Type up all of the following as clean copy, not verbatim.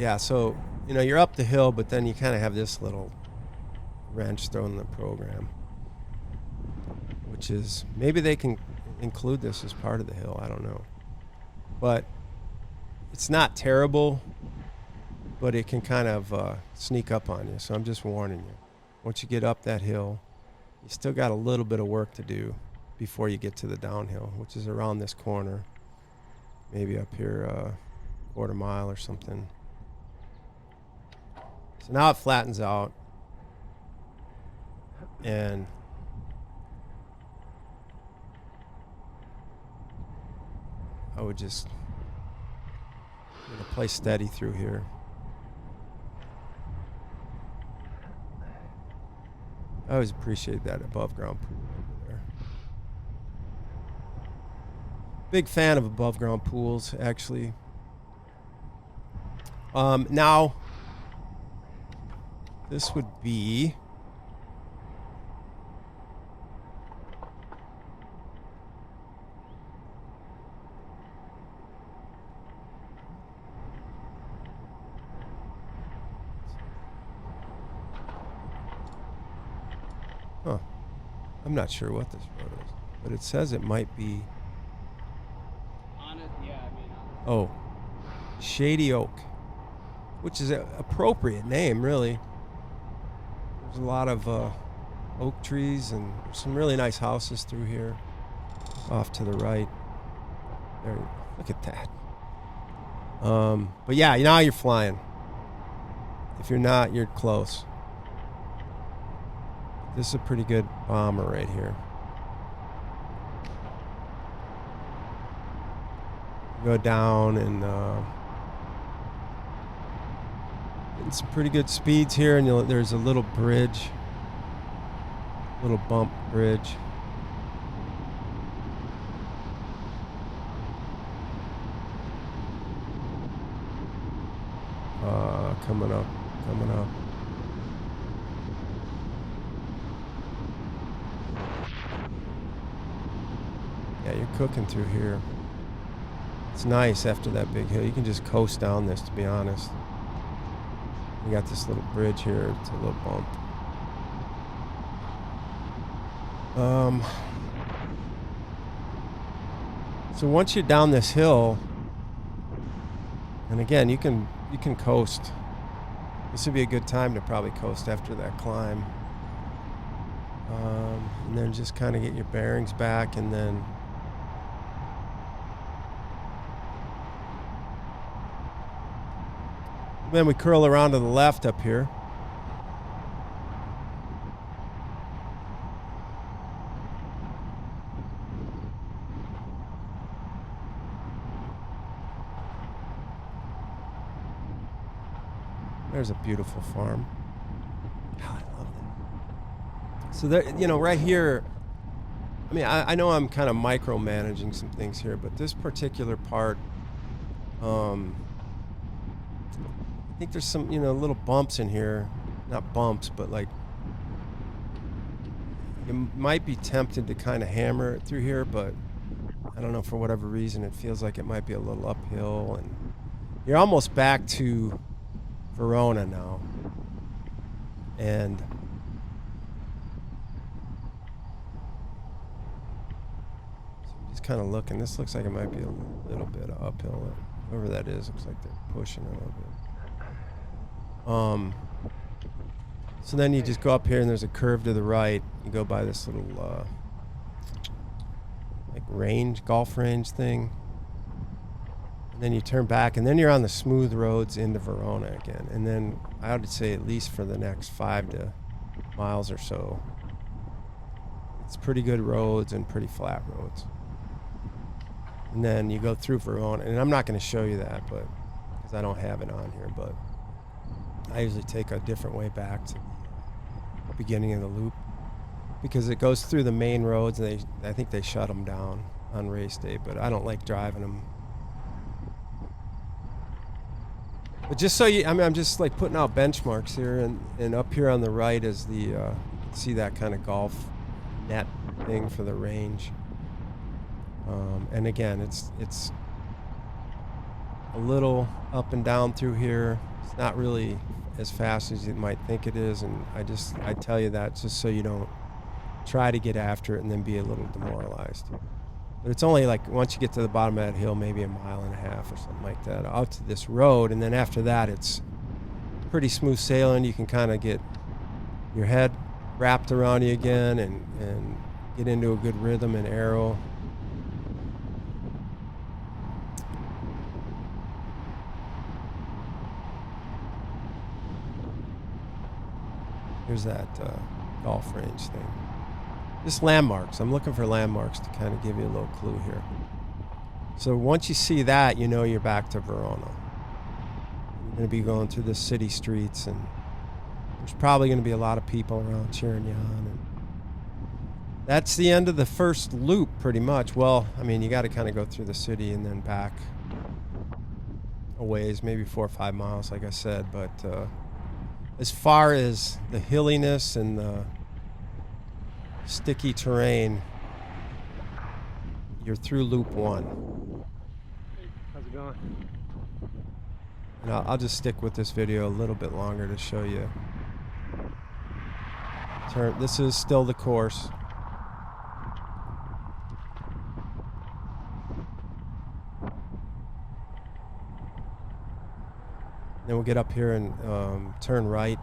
Yeah, so, you're up the hill, but then you kind of have this little wrench thrown in the program, which is, maybe they can include this as part of the hill. I don't know. But it's not terrible, but it can kind of sneak up on you. So I'm just warning you. Once you get up that hill, you still got a little bit of work to do before you get to the downhill, which is around this corner, maybe up here quarter mile or something. So now it flattens out, and I would just play steady through here. I always appreciate that above ground pool over there. Big fan of above ground pools, actually. Now, this would be I'm not sure what this road is, but it says it might be on it. Yeah, I mean. Oh, Shady Oak, which is an appropriate name, really. There's a lot of oak trees and some really nice houses through here. Off to the right. There, look at that. But yeah, now you're flying. If you're not, you're close. This is a pretty good bomber right here. Go down and getting some pretty good speeds here, and there's a little bridge, little bump bridge. Coming up. Yeah, you're cooking through here. It's nice after that big hill. You can just coast down this, to be honest. You got this little bridge here. It's a little bump. So once you're down this hill, and again, you can coast. This would be a good time to probably coast after that climb. And then just kind of get your bearings back, and then we curl around to the left up here. There's a beautiful farm. God, I love that. So there, right here, I mean, I know I'm kind of micromanaging some things here, but this particular part, I think there's some, little bumps in here. Not bumps, but like, you might be tempted to kind of hammer it through here, but I don't know, for whatever reason, it feels like it might be a little uphill, and you're almost back to Verona now. And so I'm just kind of looking. This looks like it might be a little bit uphill. Whoever that is, looks like they're pushing a little bit. So then you just go up here, and there's a curve to the right. You go by this little like golf range thing. And then you turn back, and then you're on the smooth roads into Verona again. And then I would say at least for the next 5 miles or so, it's pretty good roads and pretty flat roads. And then you go through Verona, and I'm not going to show you that, but because I don't have it on here, but I usually take a different way back to the beginning of the loop, because it goes through the main roads, and I think they shut them down on race day, but I don't like driving them. But just so I'm just like putting out benchmarks here, and up here on the right is the, see that kind of golf net thing for the range. And again, it's a little up and down through here. It's not really as fast as you might think it is, and I tell you that just so you don't try to get after it and then be a little demoralized. But it's only like once you get to the bottom of that hill, maybe a mile and a half or something like that, out to this road, and then after that it's pretty smooth sailing. You can kind of get your head wrapped around you again and get into a good rhythm and arrow. Here's that golf range thing. Just landmarks. I'm looking for landmarks to kind of give you a little clue here. So once you see that, you know you're back to Verona. You're going to be going through the city streets, and there's probably going to be a lot of people around cheering you on. And that's the end of the first loop, pretty much. Well, I mean, you got to kind of go through the city and then back a ways, maybe 4 or 5 miles, like I said. But as far as the hilliness and the sticky terrain, you're through loop 1. How's it going? And I'll just stick with this video a little bit longer to show you. This is still the course. Then we'll get up here and turn right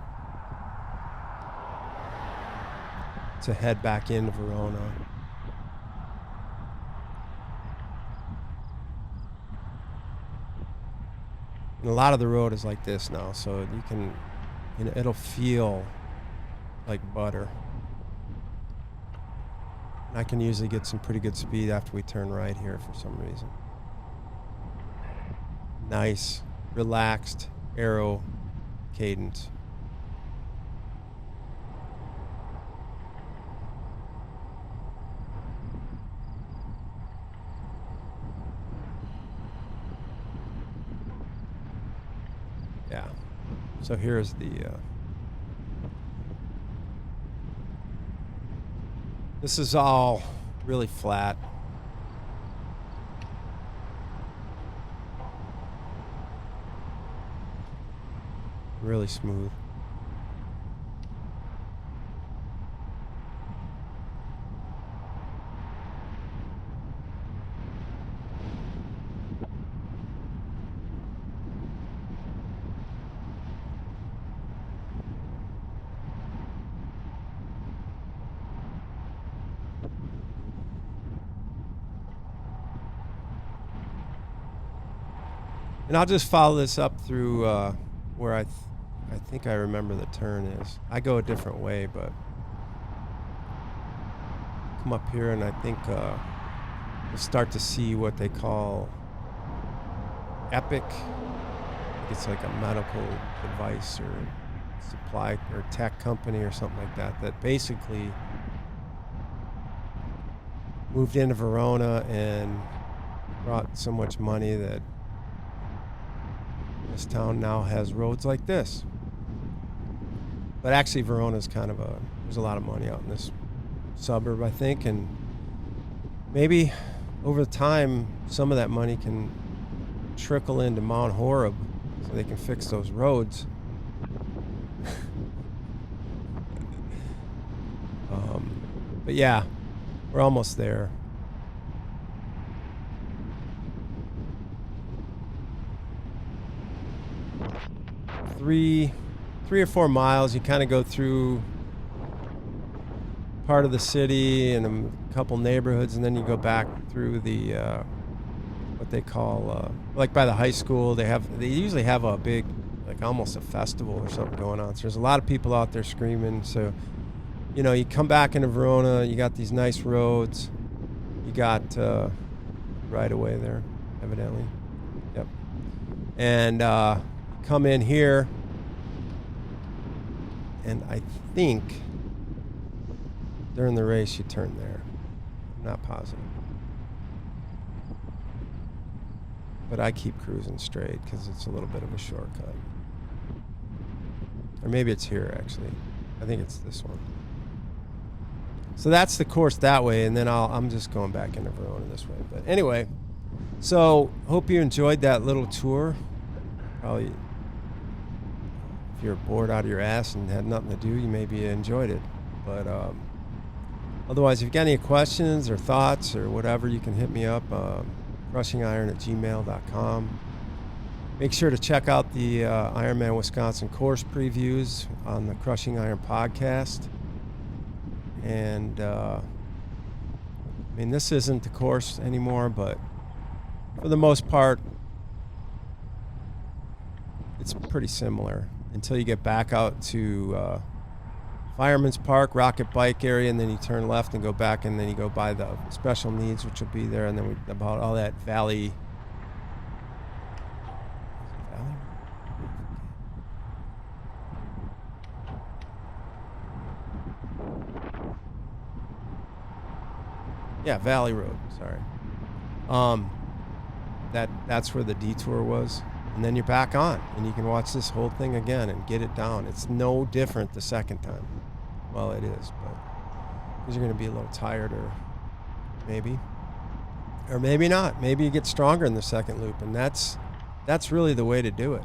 to head back into Verona. And a lot of the road is like this now, so you can, it'll feel like butter. And I can usually get some pretty good speed after we turn right here for some reason. Nice, relaxed arrow cadence. Yeah. So here's the this is all really flat. Really smooth. And I'll just follow this up through where I think I remember the turn is. I go a different way, but come up here and I think you'll start to see what they call Epic. It's like a medical device or supply or tech company or something like that, that basically moved into Verona and brought so much money that this town now has roads like this. But actually Verona's kind of there's a lot of money out in this suburb, I think, and maybe over time some of that money can trickle into Mount Horeb so they can fix those roads. But yeah, we're almost there. Three or 4 miles, you kind of go through part of the city and a couple neighborhoods, and then you go back through the what they call like by the high school. They usually have a big, like almost a festival or something going on. So there's a lot of people out there screaming. So you come back into Verona, you got these nice roads, you got right away there, evidently. Yep. And come in here, and I think during the race you turn there. I'm not positive, but I keep cruising straight because it's a little bit of a shortcut. Or maybe it's here, actually. I think it's this one. So that's the course that way, and then I'm just going back into Verona this way. But anyway, so hope you enjoyed that little tour. Probably if you're bored out of your ass and had nothing to do, you maybe enjoyed it. But otherwise, if you've got any questions or thoughts or whatever, you can hit me up, crushingiron@gmail.com. Make sure to check out the Ironman Wisconsin course previews on the Crushing Iron podcast. And, this isn't the course anymore, but for the most part, it's pretty similar until you get back out to Fireman's Park, Rocket Bike area, and then you turn left and go back, and then you go by the special needs, which will be there, and then about all that valley. Yeah, Valley Road, sorry. That's where the detour was. And then you're back on, and you can watch this whole thing again and get it down. It's no different the second time. Well, it is, but because you're going to be a little tired, or maybe not. Maybe you get stronger in the second loop, and that's really the way to do it.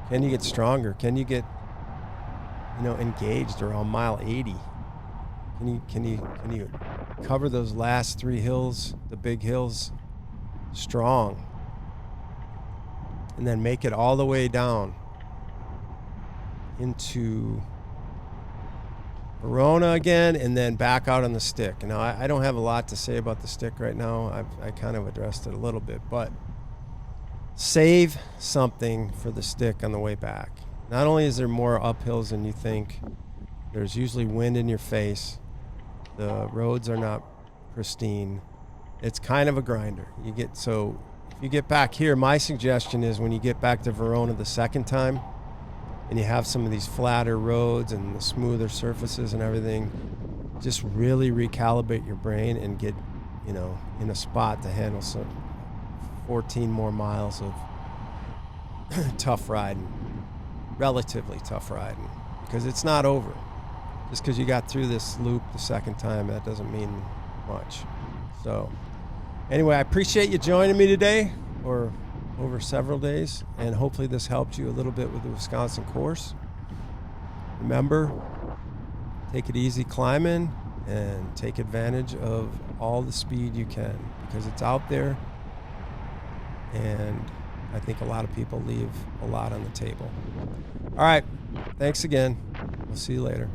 Can you get stronger? Can you get engaged around mile 80? Can you cover those last 3 hills, the big hills, strong, and then make it all the way down into Verona again, and then back out on the stick? Now, I don't have a lot to say about the stick right now. I kind of addressed it a little bit, but save something for the stick on the way back. Not only is there more uphills than you think, there's usually wind in your face. The roads are not pristine. It's kind of a grinder. If you get back here, my suggestion is when you get back to Verona the second time and you have some of these flatter roads and the smoother surfaces and everything, just really recalibrate your brain and get, in a spot to handle some 14 more miles of tough riding, relatively tough riding, because it's not over. Just because you got through this loop the second time, that doesn't mean much. So anyway, I appreciate you joining me today, or over several days, and hopefully this helped you a little bit with the Wisconsin course. Remember, take it easy climbing and take advantage of all the speed you can, because it's out there, and I think a lot of people leave a lot on the table. All right, thanks again. We'll see you later.